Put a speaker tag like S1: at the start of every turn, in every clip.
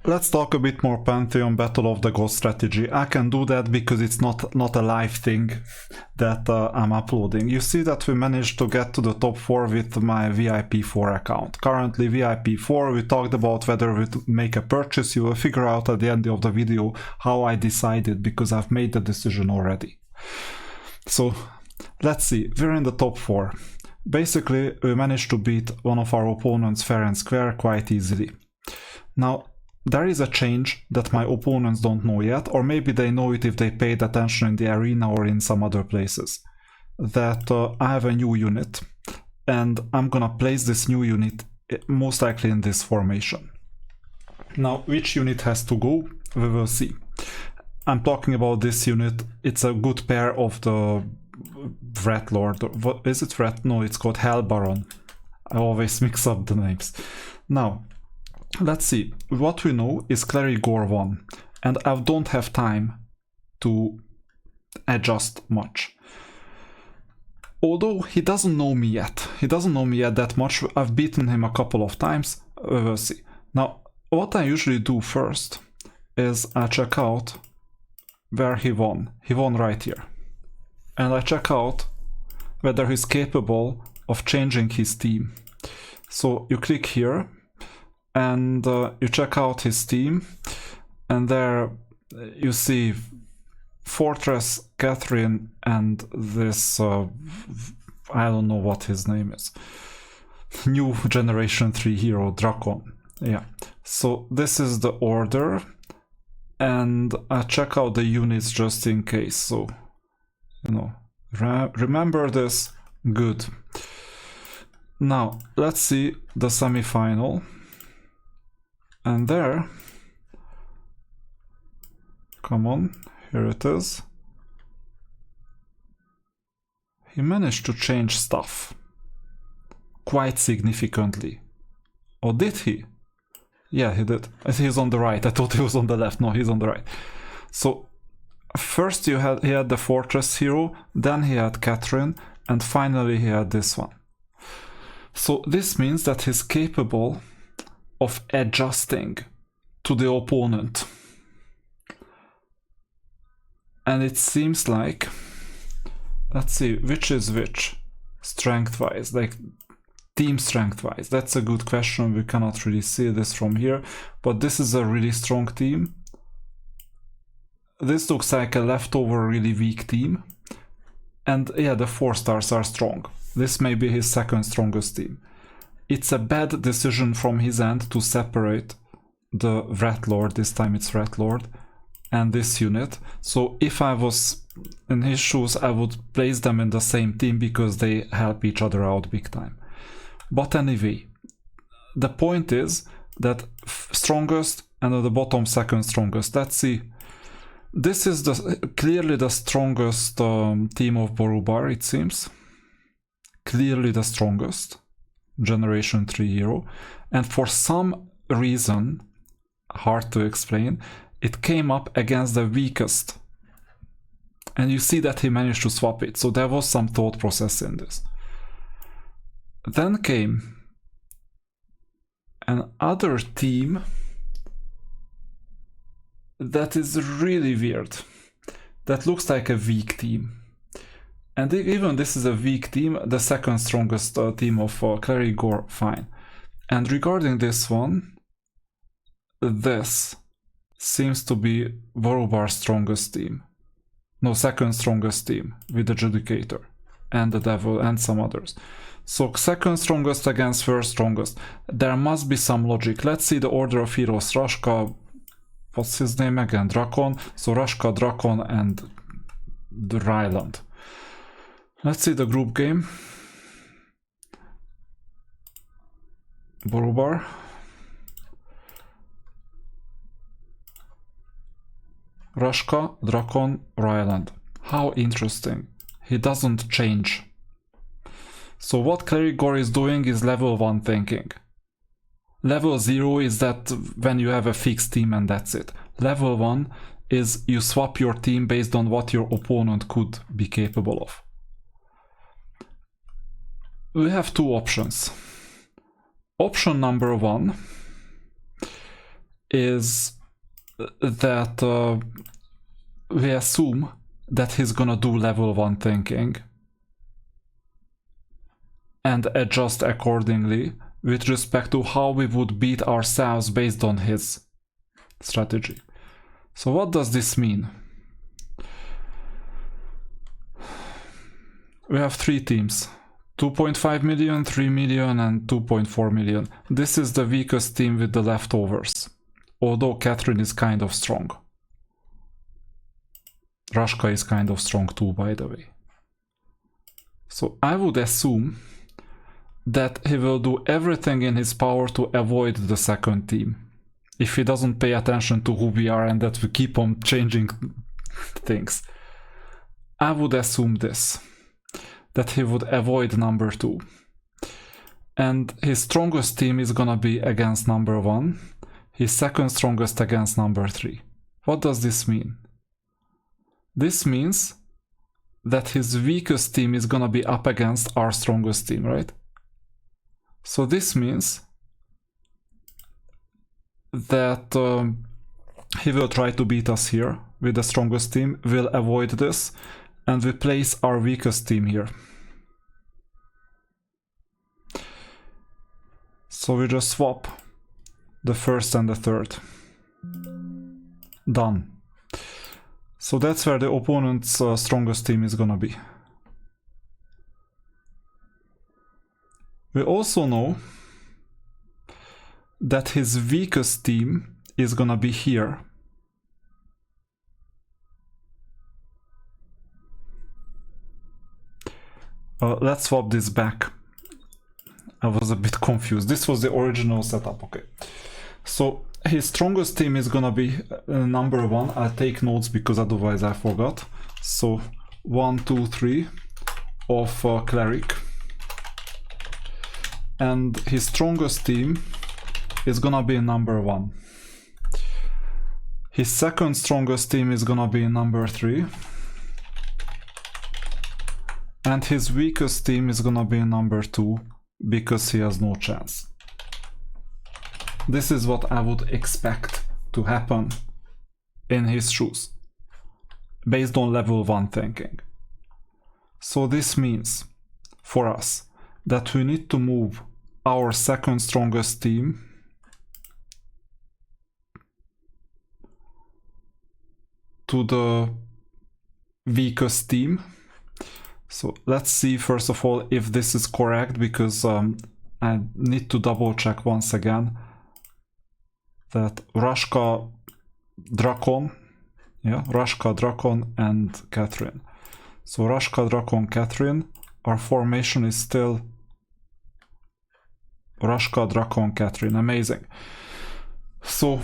S1: let's talk a bit more Pantheon Battle of the Gods strategy. I can do that because it's not a live thing that I'm uploading. You see that we managed to get to the top 4 with my VIP4 account. Currently VIP4, we talked about whether we make a purchase. You will figure out at the end of the video how I decided, because I've made the decision already. So let's see, we're in the top 4. Basically, we managed to beat one of our opponents fair and square quite easily. Now, there is a change that my opponents don't know yet, or maybe they know it if they paid attention in the arena or in some other places. That I have a new unit, and I'm gonna place this new unit most likely in this formation. Now, which unit has to go, we will see. I'm talking about this unit. It's a good pair of the Wrath Lord. What is it? Wrath? No, it's called Hell Baron. I always mix up the names. Now, let's see. What we know is Clerigor 1, and I don't have time to adjust much. Although he doesn't know me yet. He doesn't know me yet that much. I've beaten him a couple of times. We will see. Now, what I usually do first is I check out where he won. He won right here. And I check out whether he's capable of changing his team. So you click here and you check out his team, and there you see Fortress, Catherine, and this I don't know what his name is, new generation 3 hero Drakon. Yeah, so this is the order, and I check out the units just in case, so you know, remember this. Good. Now let's see the semi-final, and there, come on, here it is. He managed to change stuff quite significantly. Or did he? Yeah, he did. He's on the right. I thought he was on the left. No, he's on the right. So first he had the Fortress hero, then he had Catherine, and finally he had this one. So this means that he's capable of adjusting to the opponent. And it seems like, let's see, which is which, strength-wise, like team strength-wise. That's a good question. We cannot really see this from here, but this is a really strong team. This looks like a leftover really weak team. And yeah, the 4 stars are strong. This may be his second strongest team. It's a bad decision from his end to separate the Wrath Lord, this time it's Wrath Lord, and this unit. So if I was in his shoes, I would place them in the same team because they help each other out big time. But anyway, the point is that strongest and at the bottom second strongest. Let's see. This is clearly the strongest team of Borubar, it seems. Clearly the strongest generation 3 hero. And for some reason, hard to explain, it came up against the weakest. And you see that he managed to swap it. So there was some thought process in this. Then came another team that is really weird. That looks like a weak team. And even this is a weak team, the second strongest team of Clerigor, fine. And regarding this one, this seems to be Borubar's strongest team. No, second strongest team with the Judicator and the Devil and some others. So second strongest against first strongest. There must be some logic. Let's see the order of heroes. Rashka, what's his name again? Drakon. So Rashka, Drakon, and the Ryland. Let's see the group game. Borubar. Rashka, Drakon, Ryland. How interesting. He doesn't change. So what Clerigor is doing is level 1 thinking. Level 0 is that when you have a fixed team and that's it. Level 1 is you swap your team based on what your opponent could be capable of. We have 2 options. Option number 1 is that we assume that he's gonna do level 1 thinking and adjust accordingly with respect to how we would beat ourselves based on his strategy. So what does this mean? We have 3 teams, 2.5 million, 3 million and 2.4 million. This is the weakest team with the leftovers, although Catherine is kind of strong. Rashka is kind of strong too, by the way. So I would assume that he will do everything in his power to avoid the second team. If he doesn't pay attention to who we are and that we keep on changing things. I would assume this, that he would avoid number 2. And his strongest team is gonna be against number 1, his second strongest against number 3. What does this mean? This means that his weakest team is gonna be up against our strongest team, right? So this means that he will try to beat us here with the strongest team, we'll avoid this, and we place our weakest team here. So we just swap the first and the third. Done. So that's where the opponent's strongest team is gonna be. We also know that his weakest team is gonna be here. Let's swap this back. I was a bit confused. This was the original setup, okay. So his strongest team is gonna be number 1. I'll take notes because otherwise I forgot. So 1, 2, 3 of Cleric. And his strongest team is gonna be number 1. His second strongest team is gonna be number 3. And his weakest team is gonna be number 2 because he has no chance. This is what I would expect to happen in his shoes, based on level 1 thinking. So this means for us that we need to move our second strongest team to the weakest team. So let's see first of all if this is correct, because I need to double check once again that Rashka, Drakon, yeah, Rashka, Drakon and Catherine. So Rashka, Drakon, Catherine, our formation is still Rashka, Drakon, Catherine. Amazing. So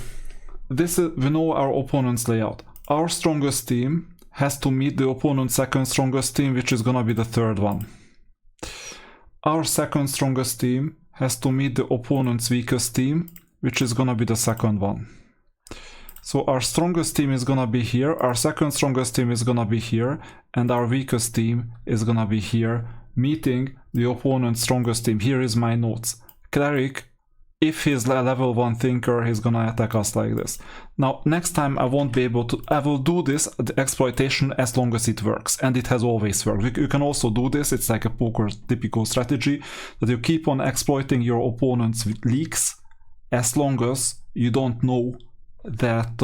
S1: this is, we know our opponent's layout. Our strongest team has to meet the opponent's second strongest team, which is gonna be the third one. Our second strongest team has to meet the opponent's weakest team, which is gonna be the second one. So our strongest team is gonna be here, our second strongest team is gonna be here, and our weakest team is gonna be here, meeting the opponent's strongest team. Here is my notes. Cleric, if he's a level 1 thinker, he's gonna attack us like this. Now, next time I won't be able to, I will do this, the exploitation, as long as it works, and it has always worked. You can also do this, it's like a poker typical strategy, that you keep on exploiting your opponent's leaks, as long as you don't know that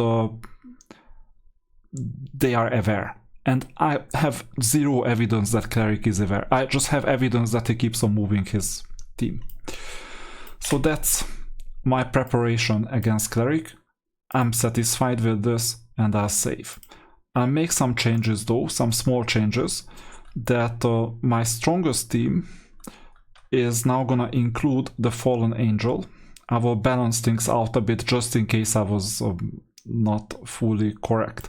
S1: they are aware. And I have zero evidence that Cleric is aware. I just have evidence that he keeps on moving his team. So that's my preparation against Cleric. I'm satisfied with this and I'll save. I'll make some changes though, some small changes, that my strongest team is now gonna include the Fallen Angel. I will balance things out a bit just in case I was not fully correct.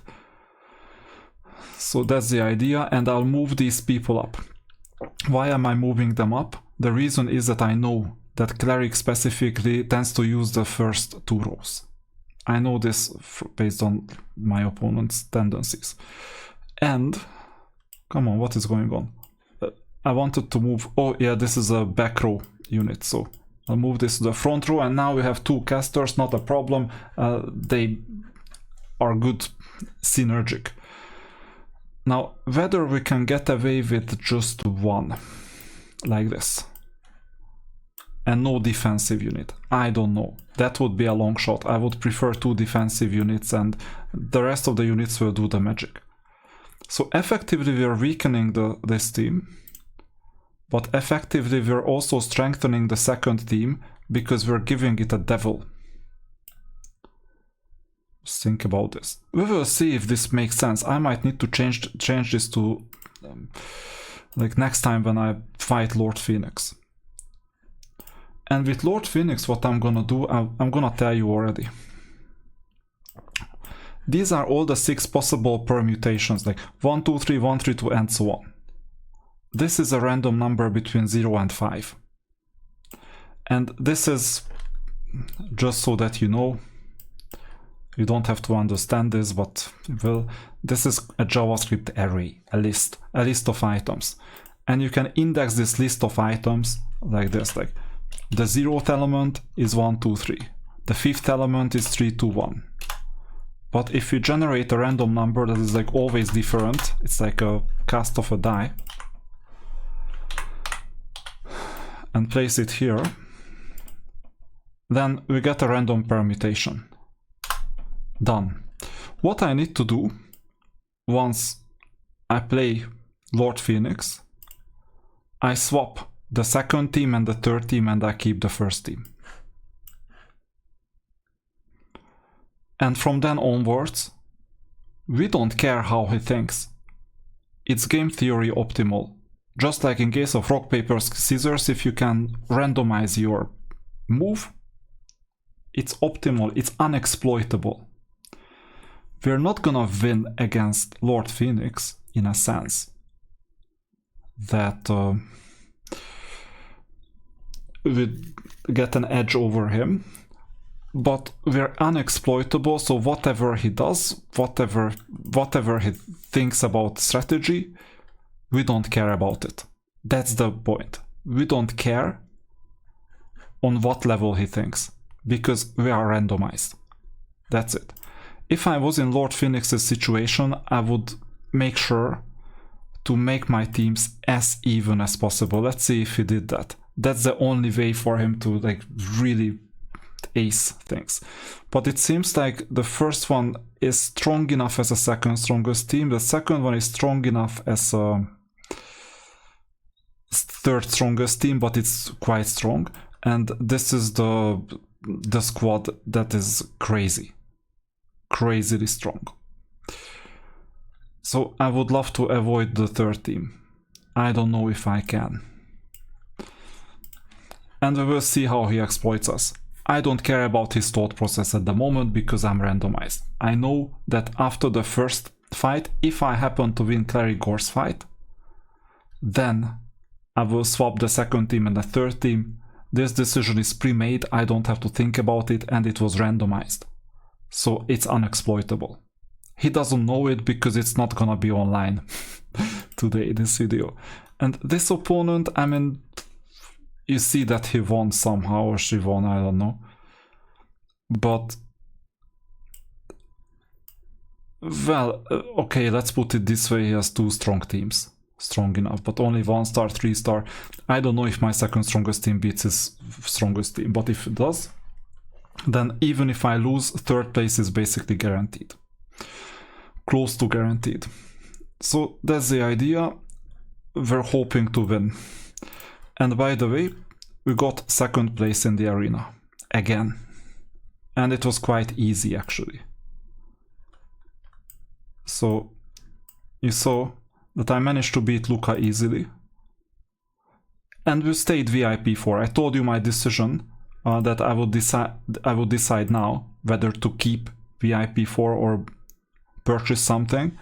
S1: So that's the idea, and I'll move these people up. Why am I moving them up? The reason is that I know that Cleric specifically tends to use the first 2 rows. I know this based on my opponent's tendencies. And, come on, what is going on? I wanted to move, oh yeah, this is a back row unit, so I'll move this to the front row, and now we have 2 casters, not a problem. They are good synergic. Now, whether we can get away with just 1, like this, and no defensive unit, I don't know. That would be a long shot. I would prefer 2 defensive units, and the rest of the units will do the magic. So effectively we are weakening this team, but effectively we're also strengthening the second team because we're giving it a devil. Just think about this. We will see if this makes sense. I might need to change this to like next time when I fight Lord Phoenix. And with Lord Phoenix, what I'm gonna do, I'm gonna tell you already. These are all the 6 possible permutations, like 1, 2, 3, 1, 3, 2, and so on. This is a random number between 0 and 5. And this is, just so that you know, you don't have to understand this, but well, this is a JavaScript array, a list of items. And you can index this list of items like this, like the 0th element is 1, 2, 3. The 5th element is 3, 2, 1. But if you generate a random number that is like always different, it's like a cast of a die, and place it here, then we get a random permutation. Done. What I need to do once I play Lord Phoenix, I swap the second team and the third team, and I keep the first team. And from then onwards, we don't care how he thinks. It's game theory optimal. Just like in case of rock, paper, scissors, if you can randomize your move, it's optimal, it's unexploitable. We're not gonna win against Lord Phoenix in a sense that we get an edge over him, but we're unexploitable, so whatever he does, whatever he thinks about strategy, we don't care about it. That's the point. We don't care on what level he thinks, because we are randomized. That's it. If I was in Lord Phoenix's situation, I would make sure to make my teams as even as possible. Let's see if he did that. That's the only way for him to like really ace things. But it seems like the first one is strong enough as a second strongest team. The second one is strong enough as a third strongest team, but it's quite strong. And this is the squad that is crazily strong. So I would love to avoid the third team. I don't know if I can. And we will see how he exploits us. I don't care about his thought process at the moment because I'm randomized. I know that after the first fight, if I happen to win Clary Gore's fight, then I will swap the second team and the third team. This decision is pre-made, I don't have to think about it, and it was randomized. So it's unexploitable. He doesn't know it because it's not gonna be online today, this video. And this opponent, I mean, you see that he won somehow, or she won, I don't know. But, well, okay, let's put it this way, he has 2 strong teams. Strong enough, but only 1-star, 3-star. I don't know if my second strongest team beats his strongest team, but if it does, then even if I lose, third place is basically guaranteed. Close to guaranteed. So that's the idea. We're hoping to win. And by the way, we got second place in the arena. Again. And it was quite easy actually. So you saw that I managed to beat Luca easily. And we stayed VIP 4. I told you my decision that I would decide now whether to keep VIP 4 or purchase something.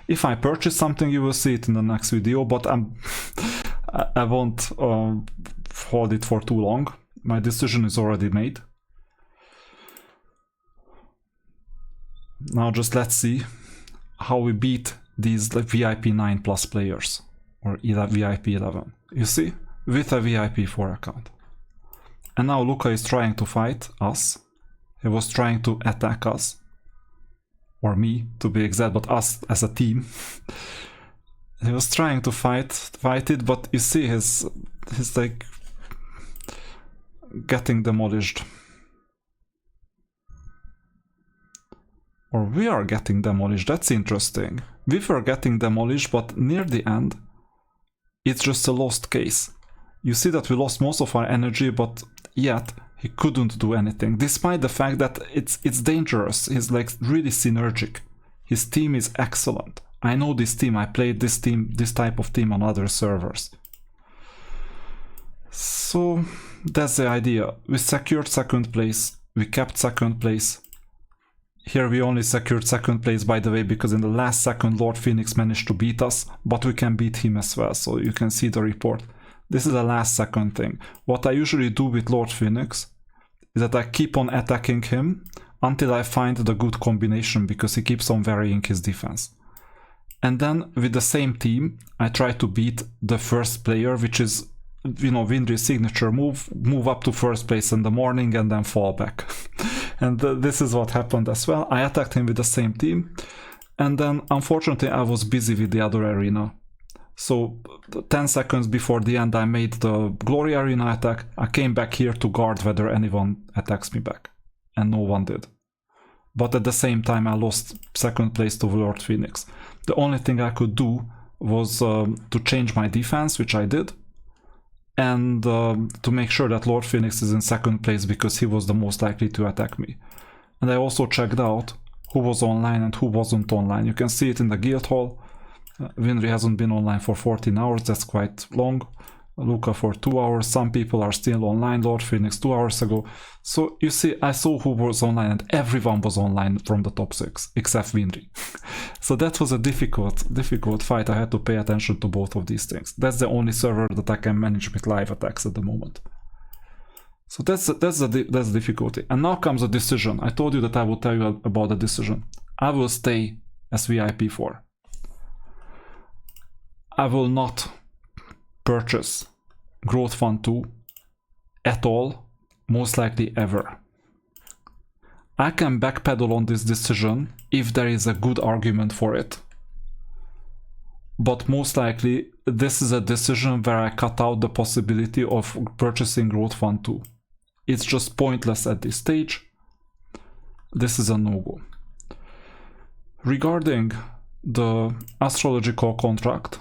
S1: If I purchase something, you will see it in the next video, but I won't hold it for too long. My decision is already made. Now just let's see how we beat these VIP 9 plus players, or VIP 11. You see, with a VIP 4 account. And now Luca is trying to fight us. He was trying to attack us. Or me, to be exact, but us as a team. He was trying to fight it, but you see he's like getting demolished. Or we are getting demolished, that's interesting. We were getting demolished, but near the end, it's just a lost case. You see that we lost most of our energy, but yet he couldn't do anything, despite the fact that it's dangerous. He's like really synergic. His team is excellent. I know this team, I played this type of team on other servers. So that's the idea. We secured second place, we kept second place. Here we only secured second place, by the way, because in the last second Lord Phoenix managed to beat us, but we can beat him as well, so you can see the report. This is the last second thing. What I usually do with Lord Phoenix is that I keep on attacking him until I find the good combination, because he keeps on varying his defense. And then with the same team, I try to beat the first player, which is, you know, Windry's signature move up to first place in the morning and then fall back. And this is what happened as well. I attacked him with the same team, and then unfortunately I was busy with the other arena. So 10 seconds before the end I made the Glory Arena attack. I came back here to guard whether anyone attacks me back, and no one did. But at the same time I lost second place to Lord Phoenix. The only thing I could do was to change my defense, which I did, and to make sure that Lord Phoenix is in second place, because he was the most likely to attack me. And I also checked out who was online and who wasn't online. You can see it in the guild hall. Windry hasn't been online for 14 hours, that's quite long. Luca for 2 hours, some people are still online, Lord Phoenix 2 hours ago. So you see, I saw who was online, and everyone was online from the top 6, except Windry. So that was a difficult fight. I had to pay attention to both of these things. That's the only server that I can manage with live attacks at the moment. So that's the difficulty. And now comes a decision. I told you that I will tell you about the decision. I will stay as VIP4. I will not purchase Growth Fund 2 at all, most likely ever. I can backpedal on this decision if there is a good argument for it. But most likely this is a decision where I cut out the possibility of purchasing Growth Fund 2. It's just pointless at this stage. This is a no-go. Regarding the astrological contract,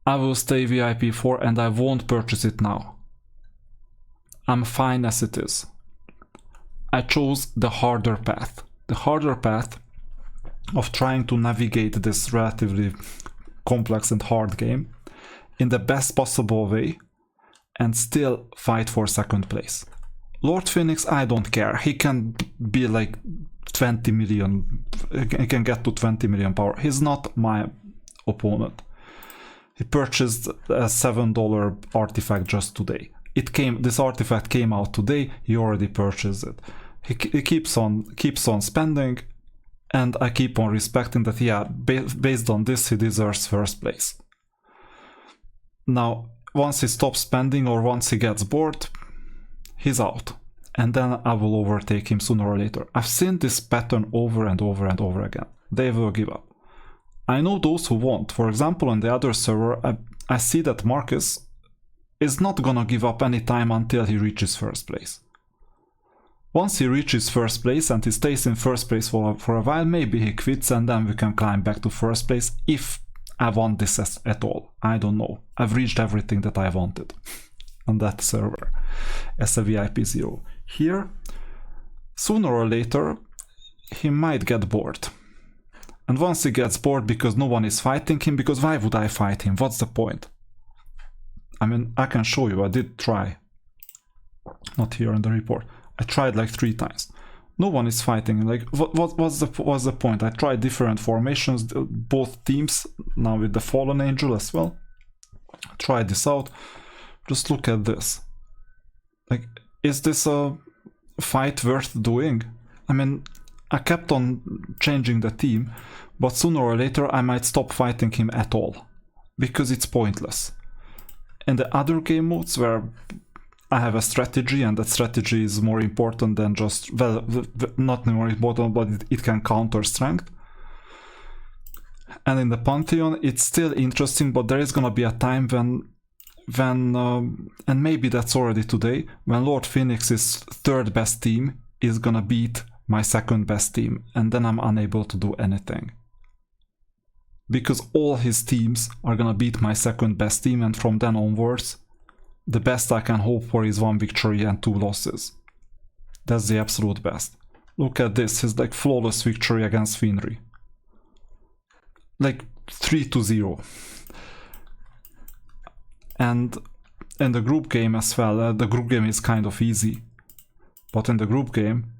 S1: I will stay VIP4 and I won't purchase it now. I'm fine as it is. I chose the harder path. The harder path of trying to navigate this relatively complex and hard game in the best possible way and still fight for second place. Lord Phoenix, I don't care. He can be like 20 million. He can get to 20 million power. He's not my opponent. He purchased a $7 artifact just today. This artifact came out today. He already purchased it. He keeps on spending, and I keep on respecting that. Yeah, based on this, he deserves first place. Now, once he stops spending or once he gets bored, he's out, and then I will overtake him sooner or later. I've seen this pattern over and over and over again. They will give up. I know those who won't. For example, on the other server, I see that Marcus is not gonna give up any time until he reaches first place. Once he reaches first place and he stays in first place for a while, maybe he quits and then we can climb back to first place if I want this at all. I don't know. I've reached everything that I wanted on that server as a VIP0. Here, sooner or later, he might get bored. And once he gets bored because no one is fighting him, because why would I fight him? What's the point? I mean, I can show you, I did try. Not here in the report. I tried like 3 times. No one is fighting. Like, what's the point? I tried different formations, both teams, now with the Fallen Angel as well. Try this out. Just look at this. Like, is this a fight worth doing? I mean, I kept on changing the team, but sooner or later I might stop fighting him at all, because it's pointless. In the other game modes where I have a strategy, and that strategy is more important than just, well, not more important, but it can counter strength. And in the Pantheon, it's still interesting, but there is gonna be a time when and maybe that's already today, when Lord Phoenix's third best team is gonna beat my second best team, and then I'm unable to do anything. Because all his teams are gonna beat my second best team, and from then onwards, the best I can hope for is 1 victory and 2 losses. That's the absolute best. Look at this, his like flawless victory against Finri. Like 3-0. And in the group game as well, the group game is kind of easy. But in the group game,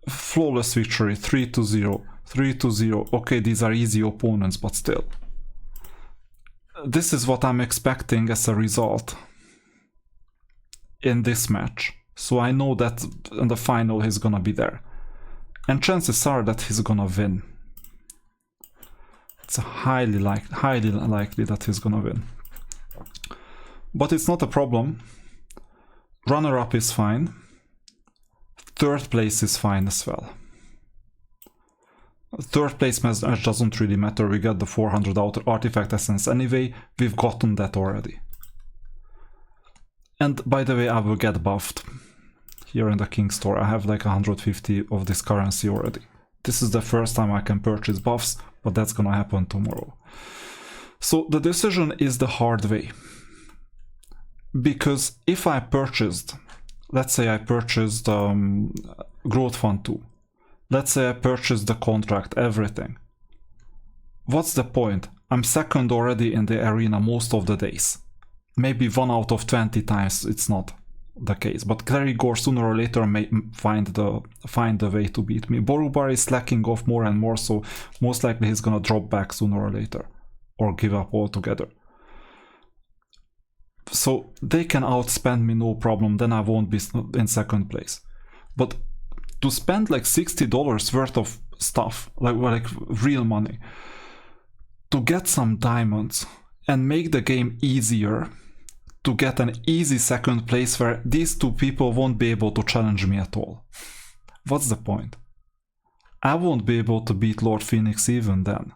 S1: flawless victory, 3-0, 3-0. Okay, these are easy opponents, but still. This is what I'm expecting as a result in this match. So I know that in the final he's gonna be there. And chances are that he's gonna win. It's highly likely that he's gonna win. But it's not a problem. Runner-up is fine. Third place is fine as well. Third place match doesn't really matter. We got the 400 artifact essence anyway. We've gotten that already. And by the way, I will get buffed. Here in the King store, I have like 150 of this currency already. This is the first time I can purchase buffs, but that's gonna happen tomorrow. So the decision is the hard way. Because if I purchased, let's say I purchased Growth Fund 2. Let's say I purchased the contract, everything. What's the point? I'm second already in the arena most of the days. Maybe 1 out of 20 times it's not the case. But Clerigor sooner or later may find the way to beat me. Borubar is slacking off more and more, so most likely he's gonna drop back sooner or later. Or give up altogether. So they can outspend me no problem, then I won't be in second place. But to spend like $60 worth of stuff, like real money, to get some diamonds and make the game easier, to get an easy second place where these two people won't be able to challenge me at all. What's the point? I won't be able to beat Lord Phoenix even then.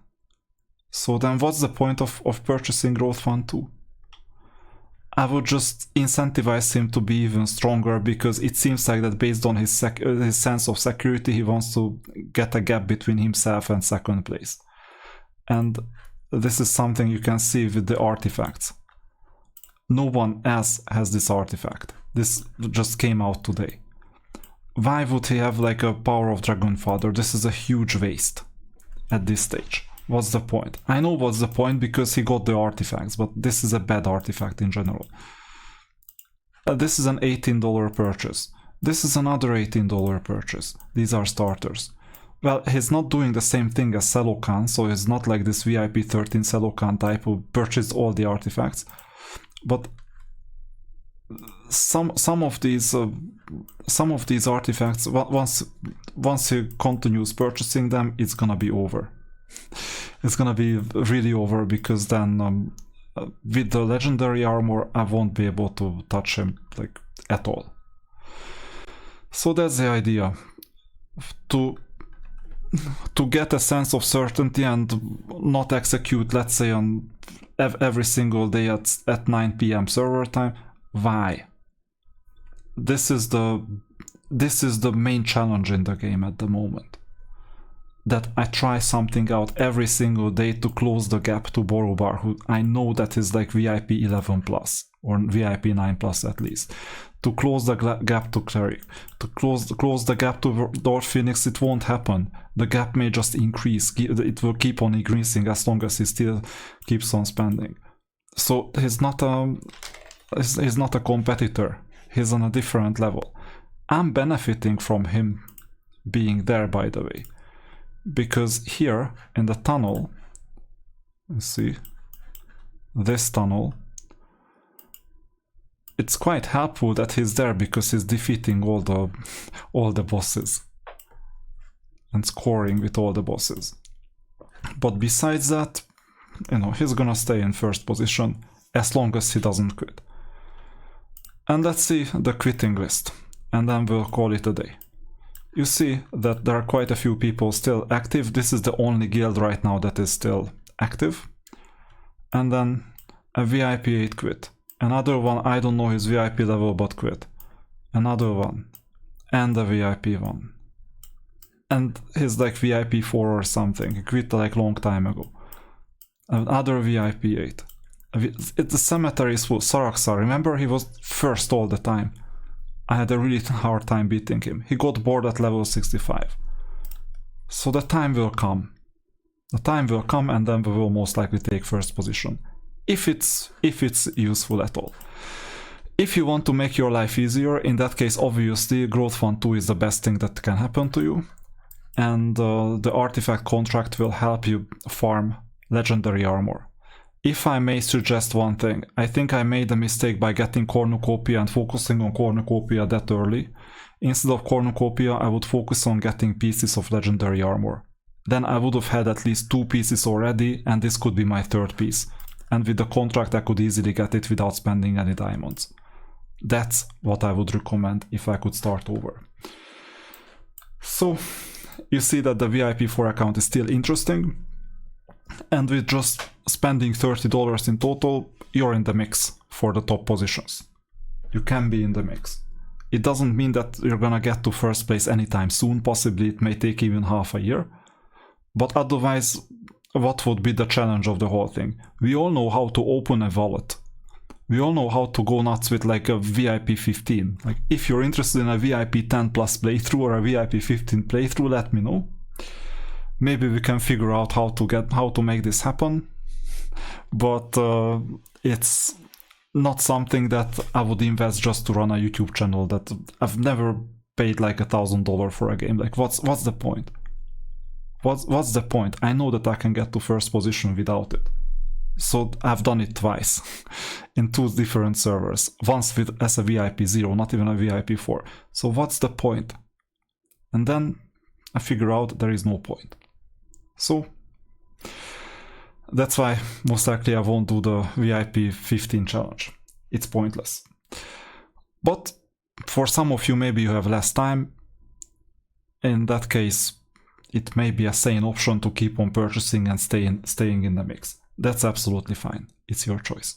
S1: So then what's the point of purchasing Growth Fund 2? I would just incentivize him to be even stronger, because it seems like that based on his sense of security, he wants to get a gap between himself and second place. And this is something you can see with the artifacts. No one else has this artifact. This just came out today. Why would he have like a Power of Dragonfather? This is a huge waste at this stage. What's the point? I know what's the point, because he got the artifacts, but this is a bad artifact in general. This is an $18 purchase. This is another $18 purchase. These are starters. Well, he's not doing the same thing as Selokan, so he's not like this VIP 13 Selokan type who purchased all the artifacts. But some of these artifacts, once he continues purchasing them, it's gonna be over. It's gonna be really over, because then with the legendary armor I won't be able to touch him like at all. So that's the idea, to get a sense of certainty and not execute, let's say, on every single day at 9 PM server time. Why? This is the main challenge in the game at the moment. That I try something out every single day to close the gap to Borubar, who I know that is like VIP 11 plus, or VIP 9 plus at least. To close the gap to Cleric, to close the gap to Lord Phoenix, it won't happen. The gap may just increase, it will keep on increasing as long as he still keeps on spending. So he's not a competitor, he's on a different level. I'm benefiting from him being there, by the way. Because here in the tunnel, let's see, this tunnel, it's quite helpful that he's there, because he's defeating all the bosses and scoring with all the bosses. But besides that, you know, he's gonna stay in first position as long as he doesn't quit. And let's see the quitting list, and then we'll call it a day. You see that there are quite a few people still active. This is the only guild right now that is still active. And then a VIP 8 quit. Another one, I don't know his VIP level, but quit. Another one. And a VIP 1. And he's like VIP 4 or something. He quit like long time ago. Another VIP 8. The cemetery is full. Saraxar, remember he was first all the time. I had a really hard time beating him. He got bored at level 65. So the time will come. The time will come, and then we will most likely take first position. If it's useful at all. If you want to make your life easier, in that case obviously Growth Fund 2 is the best thing that can happen to you. And the artifact contract will help you farm legendary armor. If I may suggest one thing, I think I made a mistake by getting Cornucopia and focusing on Cornucopia that early. Instead of Cornucopia, I would focus on getting pieces of legendary armor. Then I would have had at least 2 pieces already, and this could be my 3rd piece. And with the contract I could easily get it without spending any diamonds. That's what I would recommend if I could start over. So, you see that the VIP 4 account is still interesting. And with just spending $30 in total, you're in the mix for the top positions. You can be in the mix. It doesn't mean that you're gonna get to first place anytime soon, possibly it may take even half a year. But otherwise, what would be the challenge of the whole thing? We all know how to open a wallet. We all know how to go nuts with like a VIP 15. Like if you're interested in a VIP 10 plus playthrough or a VIP 15 playthrough, let me know. Maybe we can figure out how to make this happen, but it's not something that I would invest just to run a YouTube channel. That I've never paid like $1,000 for a game. Like what's the point? What's the point? I know that I can get to first position without it. So I've done it twice in 2 different servers. Once as a VIP 0, not even a VIP 4. So what's the point? And then I figure out there is no point. So that's why most likely I won't do the VIP 15 challenge. It's pointless. But for some of you, maybe you have less time. In that case, it may be a sane option to keep on purchasing and staying in the mix. That's absolutely fine. It's your choice.